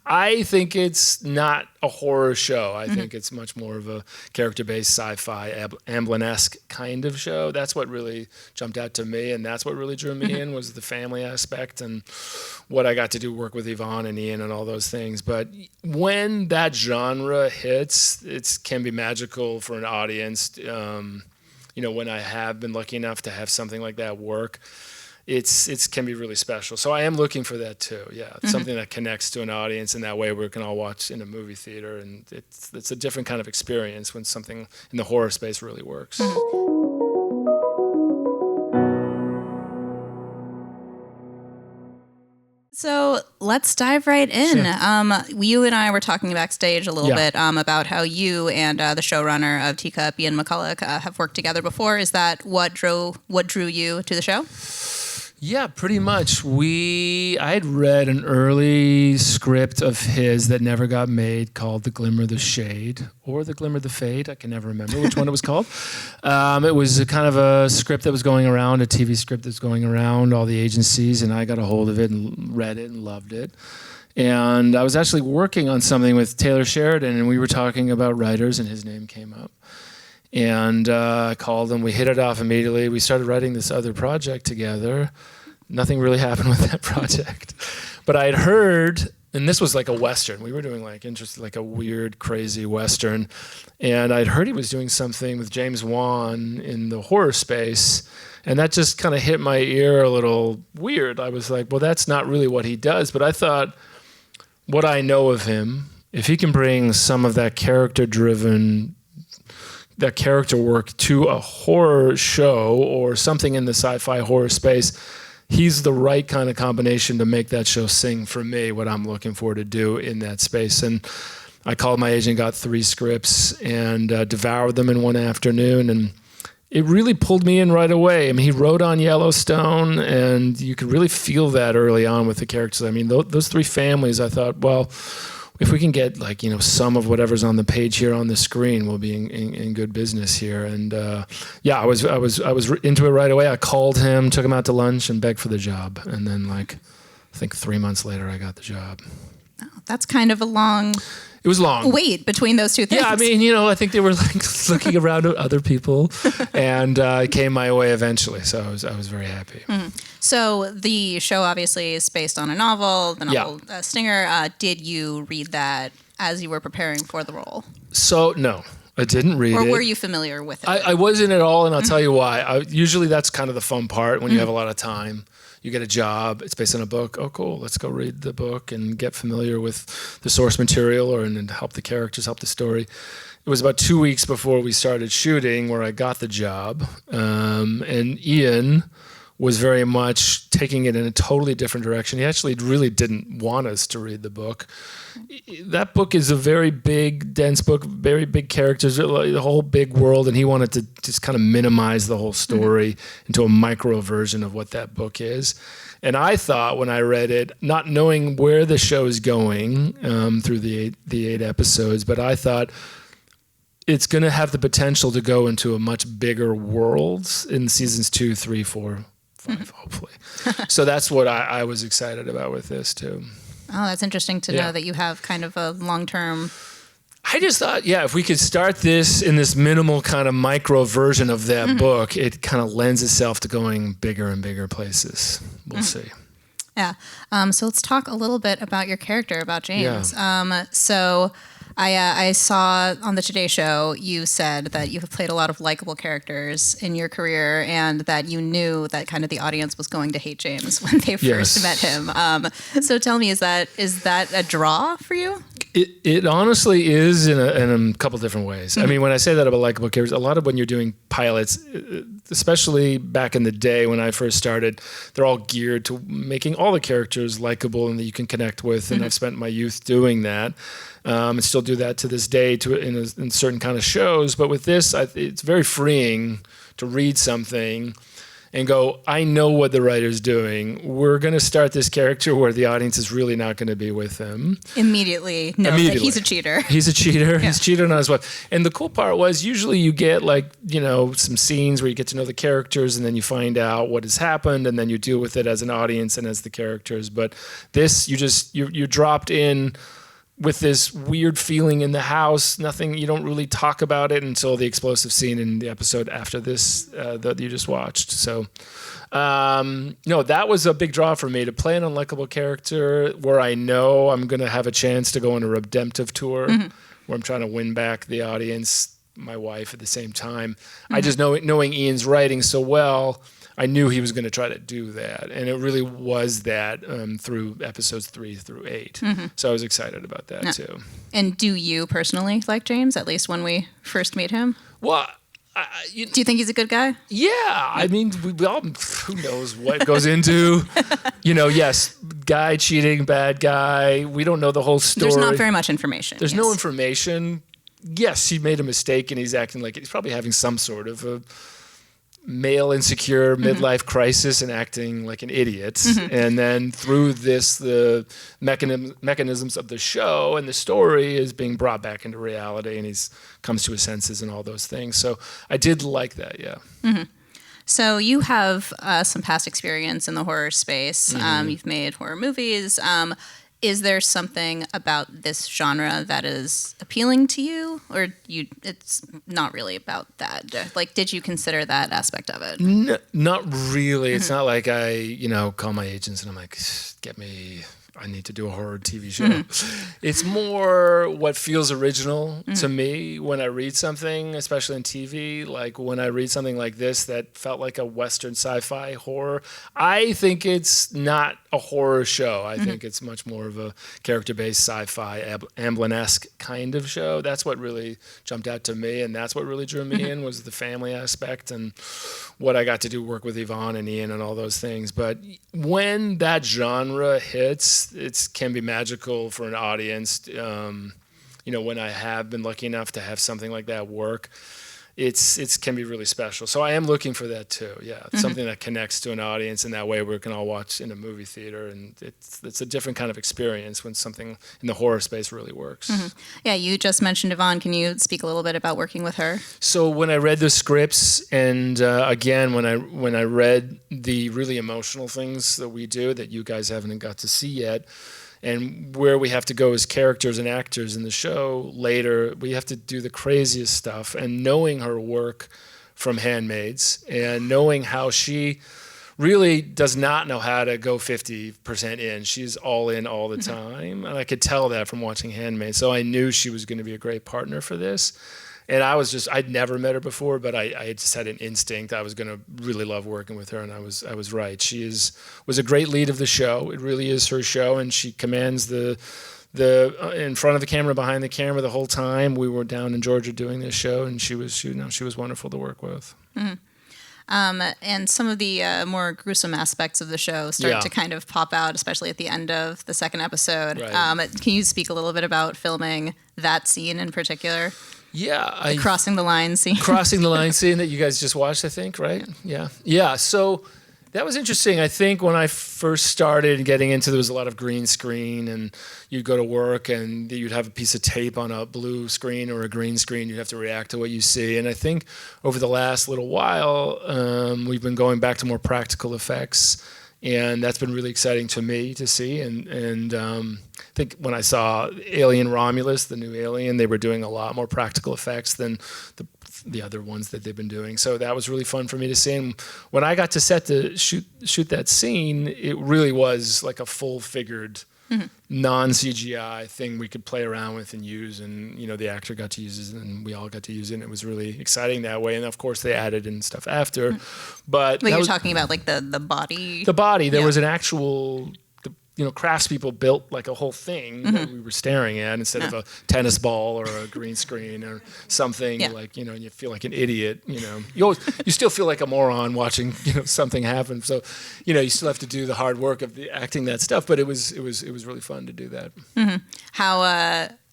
I think it's not a horror show. I think it's much more of a character-based sci-fi, Amblin-esque kind of show. That's what really jumped out to me, and that's what really drew me in was the family aspect and what I got to do work with Yvonne and Ian and all those things. But when that genre hits, it can be magical for an audience. When I have been lucky enough to have something like that work, it can be really special. So I am looking for that too. Yeah, something that connects to an audience in that way we can all watch in a movie theater, and it's a different kind of experience when something in the horror space really works. So let's dive right in. Sure. You and I were talking backstage a little bit about how you and the showrunner of Teacup, Ian McCulloch, have worked together before. Is that what drew you to the show? Yeah, pretty much. I had read an early script of his that never got made called The Glimmer, the Shade, or The Glimmer, the Fade. I can never remember which one it was called. It was a kind of a script that was going around, a TV script that's going around all the agencies, and I got a hold of it and read it and loved it. And I was actually working on something with Taylor Sheridan, and we were talking about writers, and his name came up. And I called him. We hit it off immediately. We started writing this other project together. Nothing really happened with that project. But I had heard, and this was like a Western. We were doing like a weird, crazy Western. And I'd heard he was doing something with James Wan in the horror space. And that just kind of hit my ear a little weird. I was like, well, that's not really what he does. But I thought, what I know of him, if he can bring some of that character work to a horror show or something in the sci-fi horror space, he's the right kind of combination to make that show sing for me what I'm looking for to do in that space. And I called my agent, got 3 scripts, and devoured them in one afternoon. And it really pulled me in right away. I mean, he wrote on Yellowstone, and you could really feel that early on with the characters. I mean, those 3 families, I thought, well, if we can get some of whatever's on the page here on the screen, we'll be in good business here. And I was into it right away. I called him, took him out to lunch, and begged for the job. And then I think 3 months later, I got the job. Oh, that's kind of a long. It was long. Wait between those two things. Yeah, I mean, I think they were looking around at other people, and it came my way eventually. So I was very happy. Mm-hmm. So the show obviously is based on a novel, the novel Stinger. Did you read that as you were preparing for the role? So no, I didn't read it. Or were you familiar with it? I wasn't at all, and I'll tell you why. Usually that's kind of the fun part when you have a lot of time. You get a job, it's based on a book. Oh, cool, let's go read the book and get familiar with the source material and help the characters, help the story. It was about 2 weeks before we started shooting where I got the job. And Ian was very much taking it in a totally different direction. He actually really didn't want us to read the book. That book is a very big, dense book, very big characters, the whole big world, and he wanted to just kind of minimize the whole story into a micro version of what that book is. And I thought when I read it, not knowing where the show is going through the 8 episodes, but I thought it's going to have the potential to go into a much bigger world in seasons 2, 3, 4, 5, hopefully. So that's what I was excited about with this too. Oh, that's interesting to know that you have kind of a long-term. I just thought, if we could start this in this minimal kind of micro version of that book, it kind of lends itself to going bigger and bigger places. We'll see. Yeah. So let's talk a little bit about your character, about James. Yeah. So I saw on the Today Show, you said that you have played a lot of likable characters in your career and that you knew that kind of the audience was going to hate James when they first met him. So tell me, is that a draw for you? It honestly is in a couple different ways. I mean, when I say that about likable characters, a lot of when you're doing pilots, especially back in the day when I first started, they're all geared to making all the characters likable and that you can connect with. And I've spent my youth doing that. And still do that to this day in certain kind of shows. But with this, it's very freeing to read something and go, I know what the writer's doing. We're going to start this character where the audience is really not going to be with him. Immediately know that he's a cheater. He's a cheater. He's cheated on his wife. And the cool part was usually you get like, some scenes where you get to know the characters and then you find out what has happened and then you deal with it as an audience and as the characters. But this, you're dropped in with this weird feeling in the house. Nothing, you don't really talk about it until the explosive scene in the episode after this that you just watched. So, no, that was a big draw for me, to play an unlikable character where I know I'm going to have a chance to go on a redemptive tour where I'm trying to win back the audience, my wife at the same time. I just knowing Ian's writing so well, I knew he was going to try to do that, and it really was that through episodes 3 through 8. So I was excited about that too. And do you personally like James, at least when we first meet him? Well, do you think he's a good guy? Yeah, I mean, we all, who knows what goes into, yes, guy cheating, bad guy. We don't know the whole story. There's not very much information. There's no information. Yes, he made a mistake, and he's acting like he's probably having some sort of a male insecure midlife crisis and acting like an idiot. And then through this, the mechanisms of the show and the story is being brought back into reality, and he's comes to his senses and all those things. So I did like that, yeah. So you have some past experience in the horror space. You've made horror movies. Is there something about this genre that is appealing to you, or it's not really about that? Like, did you consider that aspect of it? No, not really. It's not like I, call my agents and I'm like, I need to do a horror TV show. It's more what feels original to me when I read something, especially in TV. Like when I read something like this that felt like a Western sci-fi horror, I think it's not a horror show. I think it's much more of a character-based sci-fi, Amblin-esque kind of show. That's what really jumped out to me, and that's what really drew me in, was the family aspect and what I got to do, work with Yvonne and Ian and all those things. But when that genre hits, it can be magical for an audience. When I have been lucky enough to have something like that work, it can be really special. So I am looking for that too. Yeah, something that connects to an audience in that way we can all watch in a movie theater, and it's a different kind of experience when something in the horror space really works. Yeah, you just mentioned Yvonne. Can you speak a little bit about working with her? So when I read the scripts, and again when I read the really emotional things that we do that you guys haven't got to see yet, and where we have to go as characters and actors in the show later, we have to do the craziest stuff. And knowing her work from Handmaids and knowing how she really does not know how to go 50% in. She's all in all the time. And I could tell that from watching Handmaids. So I knew she was going to be a great partner for this. And I'd never met her before, but I just had an instinct I was going to really love working with her, and I was right. She was a great lead of the show. It really is her show, and she commands the in front of the camera, behind the camera the whole time. We were down in Georgia doing this show, and she was wonderful to work with. And some of the more gruesome aspects of the show start to kind of pop out, especially at the end of the second episode. Right. Can you speak a little bit about filming that scene in particular? Yeah. The crossing the line scene. Crossing the line scene that you guys just watched, I think, right? Yeah. So that was interesting. I think when I first started getting into, there was a lot of green screen, and you'd go to work and you'd have a piece of tape on a blue screen or a green screen. You'd have to react to what you see. And I think over the last little while, we've been going back to more practical effects. And that's been really exciting to me to see. And I think when I saw Alien Romulus, the new Alien, they were doing a lot more practical effects than the other ones that they've been doing. So that was really fun for me to see. And when I got to set to shoot that scene, it really was like a full-figured, non-CGI thing we could play around with and use. And, the actor got to use it, and we all got to use it. And it was really exciting that way. And, of course, they added in stuff after. But you're talking about, like, the body? The body. There was an actual... craftspeople built like a whole thing that we were staring at instead of a tennis ball or a green screen or something. Like, and you feel like an idiot, you still feel like a moron watching, something happen. So, you still have to do the hard work of acting that stuff, but it was really fun to do that.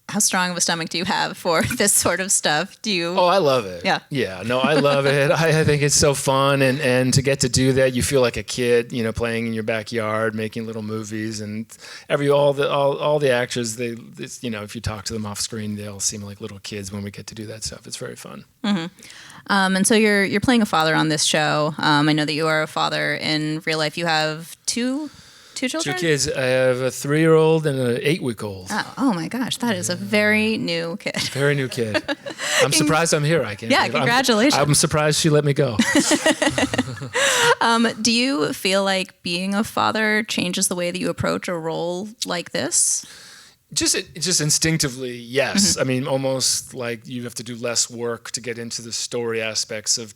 how strong of a stomach do you have for this sort of stuff? Do you? Oh, I love it. Yeah. Yeah. No, I love it. I think it's so fun, and to get to do that, you feel like a kid, playing in your backyard, making little movies, and all the actors, if you talk to them off screen, they all seem like little kids when we get to do that stuff. It's very fun. Mm-hmm. And so you're playing a father on this show. I know that you are a father in real life. You have two children? 2 kids. I have a 3-year-old and an 8-week-old. Oh my gosh, that is a very new kid. Very new kid. I'm surprised I'm here. I can't. Yeah, congratulations. I'm surprised she let me go. Do you feel like being a father changes the way that you approach a role like this? Just instinctively, yes. I mean, almost like you have to do less work to get into the story aspects of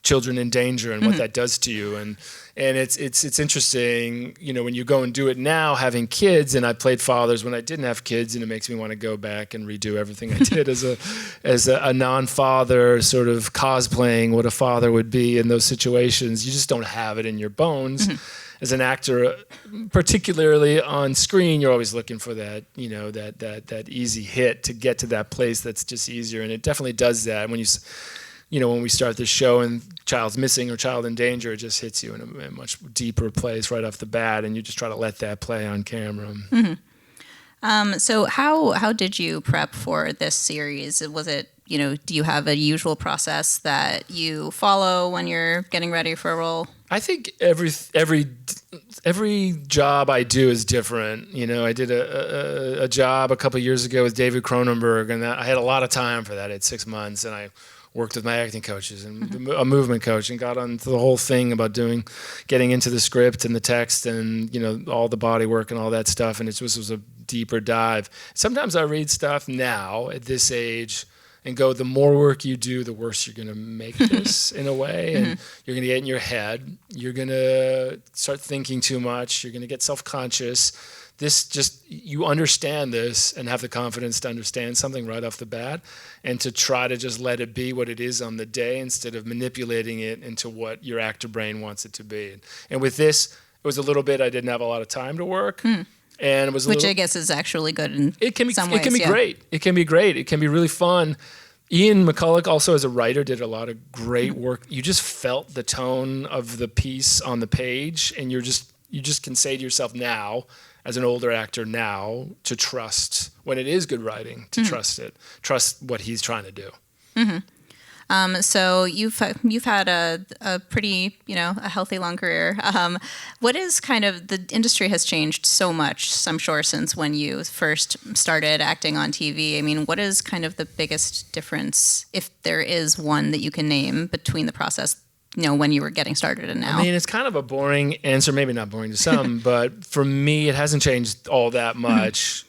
children in danger and what that does to you. And it's interesting, when you go and do it now, having kids, and I played fathers when I didn't have kids, and it makes me want to go back and redo everything I did as a non-father, sort of cosplaying what a father would be in those situations. You just don't have it in your bones. As an actor, particularly on screen, you're always looking for that, that easy hit to get to that place that's just easier, and it definitely does that. When when we start this show and child's missing or child in danger, it just hits you in a much deeper place right off the bat, and you just try to let that play on camera. So how did you prep for this series? Was it, do you have a usual process that you follow when you're getting ready for a role? I think every job I do is different. I did a job a couple of years ago with David Cronenberg, and I had a lot of time for that. I had 6 months, and I worked with my acting coaches and a movement coach, and got onto the whole thing about getting into the script and the text and all the body work and all that stuff. And it was a deeper dive. Sometimes I read stuff now at this age and go, the more work you do, the worse you're going to make this in a way. And you're going to get in your head. You're going to start thinking too much. You're going to get self-conscious. You understand this and have the confidence to understand something right off the bat, and to try to just let it be what it is on the day instead of manipulating it into what your actor brain wants it to be. And with this, it was a little bit, I didn't have a lot of time to work. And it was I guess is actually good in some ways. It can be great. It can be great. It can be really fun. Ian McCulloch, also as a writer, did a lot of great work. You just felt the tone of the piece on the page, and you just can say to yourself now, as an older actor now, to trust when it is good writing, to trust it, trust what he's trying to do. So you've had a pretty, a healthy long career. What is the industry has changed so much, I'm sure, since when you first started acting on TV. I mean, what is the biggest difference, if there is one that you can name, between the process, when you were getting started and now? I mean, it's kind of a boring answer, maybe not boring to some, but for me, it hasn't changed all that much.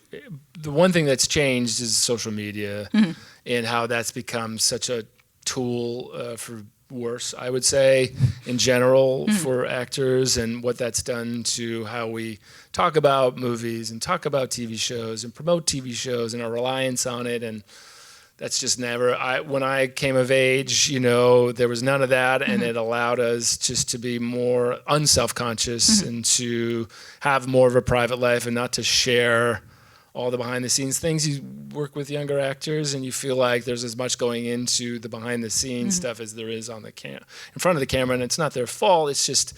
The one thing that's changed is social media and how that's become such a tool for worse, I would say, in general for actors, and what that's done to how we talk about movies and talk about TV shows and promote TV shows and our reliance on it. And that's just never, when I came of age, there was none of that, and it allowed us just to be more unself-conscious and to have more of a private life and not to share all the behind-the-scenes things. You work with younger actors, and you feel like there's as much going into the behind-the-scenes stuff as there is on in front of the camera, and it's not their fault. It's just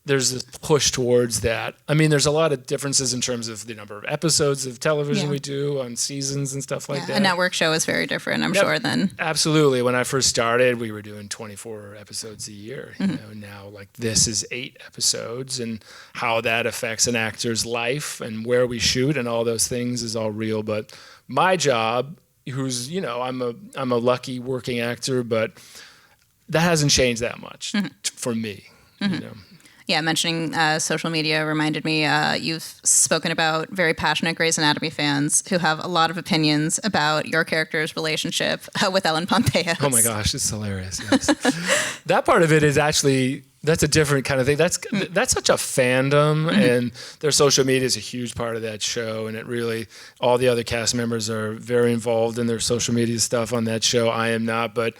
there's a push towards that. I mean, there's a lot of differences in terms of the number of episodes of television we do on seasons and stuff like that. A network show is very different, I'm sure, than... Absolutely. When I first started, we were doing 24 episodes a year. Now, this is 8 episodes, and how that affects an actor's life and where we shoot and all those things is all real. But my job, I'm a lucky working actor, but that hasn't changed that much for me, Yeah, mentioning social media reminded me, you've spoken about very passionate Grey's Anatomy fans who have a lot of opinions about your character's relationship with Ellen Pompeo. Oh my gosh, it's hilarious. Yes. That part of it is actually, that's a different kind of thing. That's such a fandom, and their social media is a huge part of that show, and it really, all the other cast members are very involved in their social media stuff on that show. I am not, but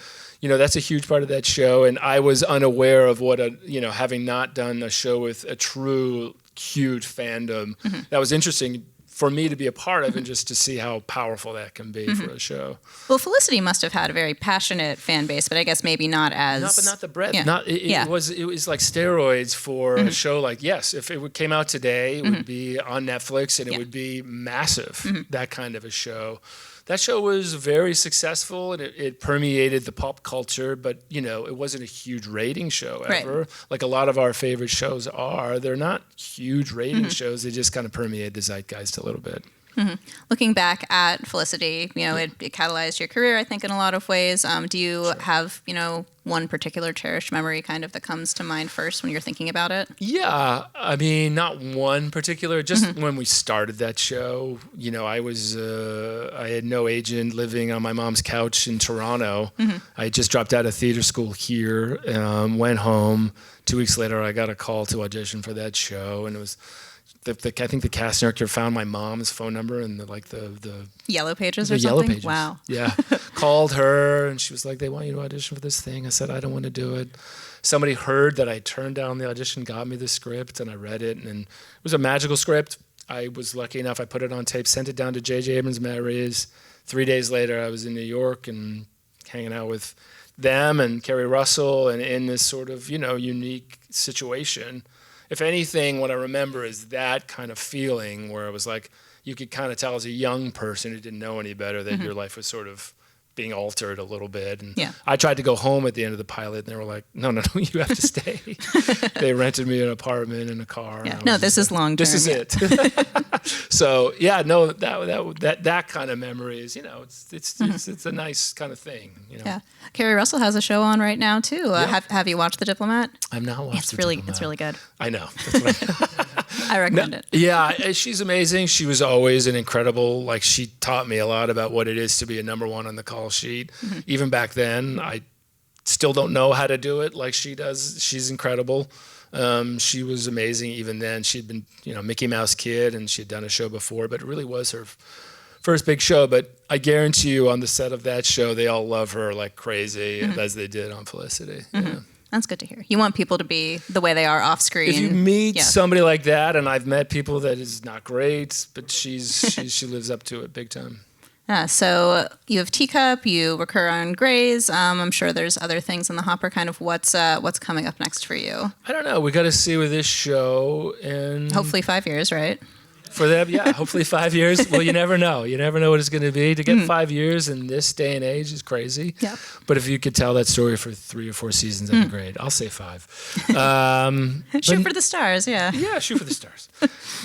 that's a huge part of that show, and I was unaware of what having not done a show with a true huge fandom. That was interesting for me to be a part of and just to see how powerful that can be for a show. Well, Felicity must have had a very passionate fan base, but I guess maybe not as... Not the breadth. Yeah. It was like steroids for a show like, yes, if it came out today, it would be on Netflix and it would be massive, that kind of a show. That show was very successful and it permeated the pop culture, but it wasn't a huge rating show ever. Right. Like a lot of our favorite shows are. They're not huge rating shows. They just kind of permeate the zeitgeist a little bit. Looking back at Felicity, it catalyzed your career, I think, in a lot of ways. Do you have, one particular cherished memory kind of that comes to mind first when you're thinking about it? Yeah, I mean, not one particular. Just when we started that show, I had no agent, living on my mom's couch in Toronto. I just dropped out of theater school here, went home. 2 weeks later, I got a call to audition for that show, and it was... I think the casting director found my mom's phone number in the Yellow Pages the or Yellow something? Pages. Wow. Yeah. Called her and she was like, they want you to audition for this thing. I said, I don't want to do it. Somebody heard that I turned down the audition, got me the script, and I read it, and it was a magical script. I was lucky enough, I put it on tape, sent it down to J.J. Abrams' Mary's. 3 days later, I was in New York and hanging out with them and Kerry Russell and in this sort of, unique situation. If anything, what I remember is that kind of feeling where it was like you could kind of tell as a young person who didn't know any better that your life was sort of being altered a little bit. And I tried to go home at the end of the pilot, and they were like, no, you have to stay. They rented me an apartment and a car. Yeah. No, this is long term. This is it. So, that kind of memory is, it's a nice kind of thing. Yeah. Kerry Russell has a show on right now, too. Have you watched The Diplomat? I've not watched It's really good. I know. That's what I recommend it. Yeah, she's amazing. She was always an incredible, she taught me a lot about what it is to be a number one on the call sheet. Even back then, I still don't know how to do it like she does. She's incredible. She was amazing even then. She'd been, Mickey Mouse Kid, and she'd done a show before, but it really was her first big show. But I guarantee you on the set of that show, they all love her like crazy, as they did on Felicity. Yeah. That's good to hear. You want people to be the way they are off screen. If you meet somebody like that, and I've met people that is not great, but she lives up to it big time. So you have Teacup, you recur on Grey's. I'm sure there's other things in the hopper. Kind of what's coming up next for you? I don't know. We got to see with this show, and hopefully 5 years, right? For them, yeah, hopefully 5 years. Well, you never know. You never know what it's going to be. To get 5 years in this day and age is crazy. Yeah. But if you could tell that story for 3 or 4 seasons, that'd be great. I'll say 5. Shoot for the stars, yeah. Yeah, shoot for the stars.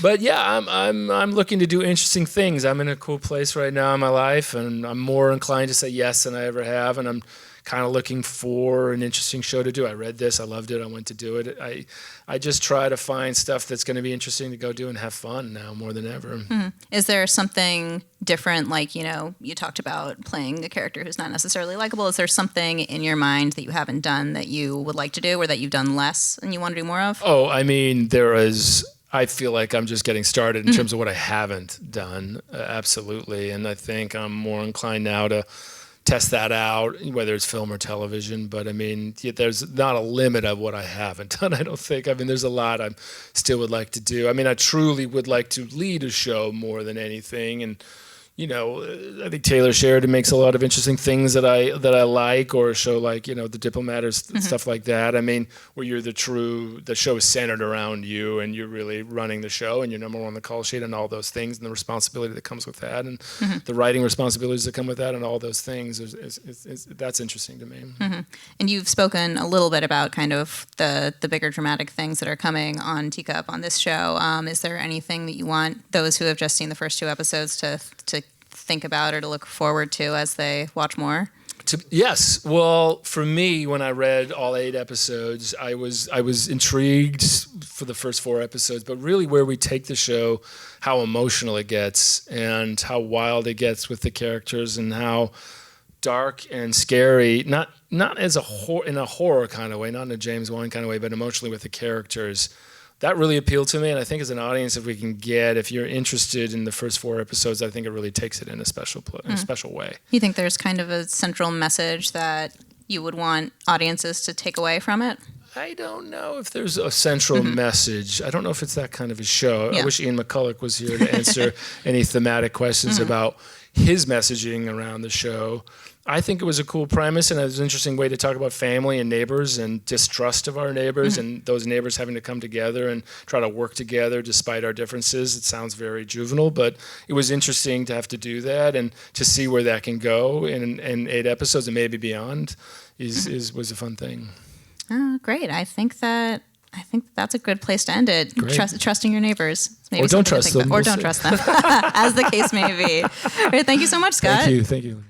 But yeah, I'm looking to do interesting things. I'm in a cool place right now in my life, and I'm more inclined to say yes than I ever have, and I'm kind of looking for an interesting show to do. I read this, I loved it, I went to do it. I just try to find stuff that's going to be interesting to go do and have fun now more than ever. Is there something different, like, you talked about playing a character who's not necessarily likable. Is there something in your mind that you haven't done that you would like to do, or that you've done less and you want to do more of? Oh, I mean, I feel like I'm just getting started in terms of what I haven't done, absolutely. And I think I'm more inclined now to test that out, whether it's film or television. But I mean, there's not a limit of what I haven't done, I don't think. I mean, there's a lot I still would like to do. I mean, I truly would like to lead a show more than anything. And, I think Taylor Sheridan makes a lot of interesting things that I like, or a show like, The Diplomat or stuff like that. I mean, where you're the show is centered around you and you're really running the show and you're number one on the call sheet and all those things and the responsibility that comes with that and the writing responsibilities that come with that and all those things. That's interesting to me. And you've spoken a little bit about kind of the bigger dramatic things that are coming on Teacup on this show. Is there anything that you want those who have just seen the first 2 episodes to think about or to look forward to as they watch more? Yes. Well, for me, when I read all 8 episodes, I was intrigued for the first 4 episodes, but really where we take the show, how emotional it gets and how wild it gets with the characters and how dark and scary, not as in a horror kind of way, not in a James Wan kind of way, but emotionally with the characters. That really appealed to me, and I think as an audience, if you're interested in the first 4 episodes, I think it really takes it in a special way. You think there's kind of a central message that you would want audiences to take away from it? I don't know if there's a central message. I don't know if it's that kind of a show. Yeah. I wish Ian McCulloch was here to answer any thematic questions about his messaging around the show. I think it was a cool premise, and it was an interesting way to talk about family and neighbors and distrust of our neighbors and those neighbors having to come together and try to work together despite our differences. It sounds very juvenile, but it was interesting to have to do that and to see where that can go in 8 episodes and maybe beyond was a fun thing. Oh, great. I think that's a good place to end it. Great. Trusting your neighbors. Maybe Or don't trust them. Or don't trust them, as the case may be. All right, thank you so much, Scott. Thank you.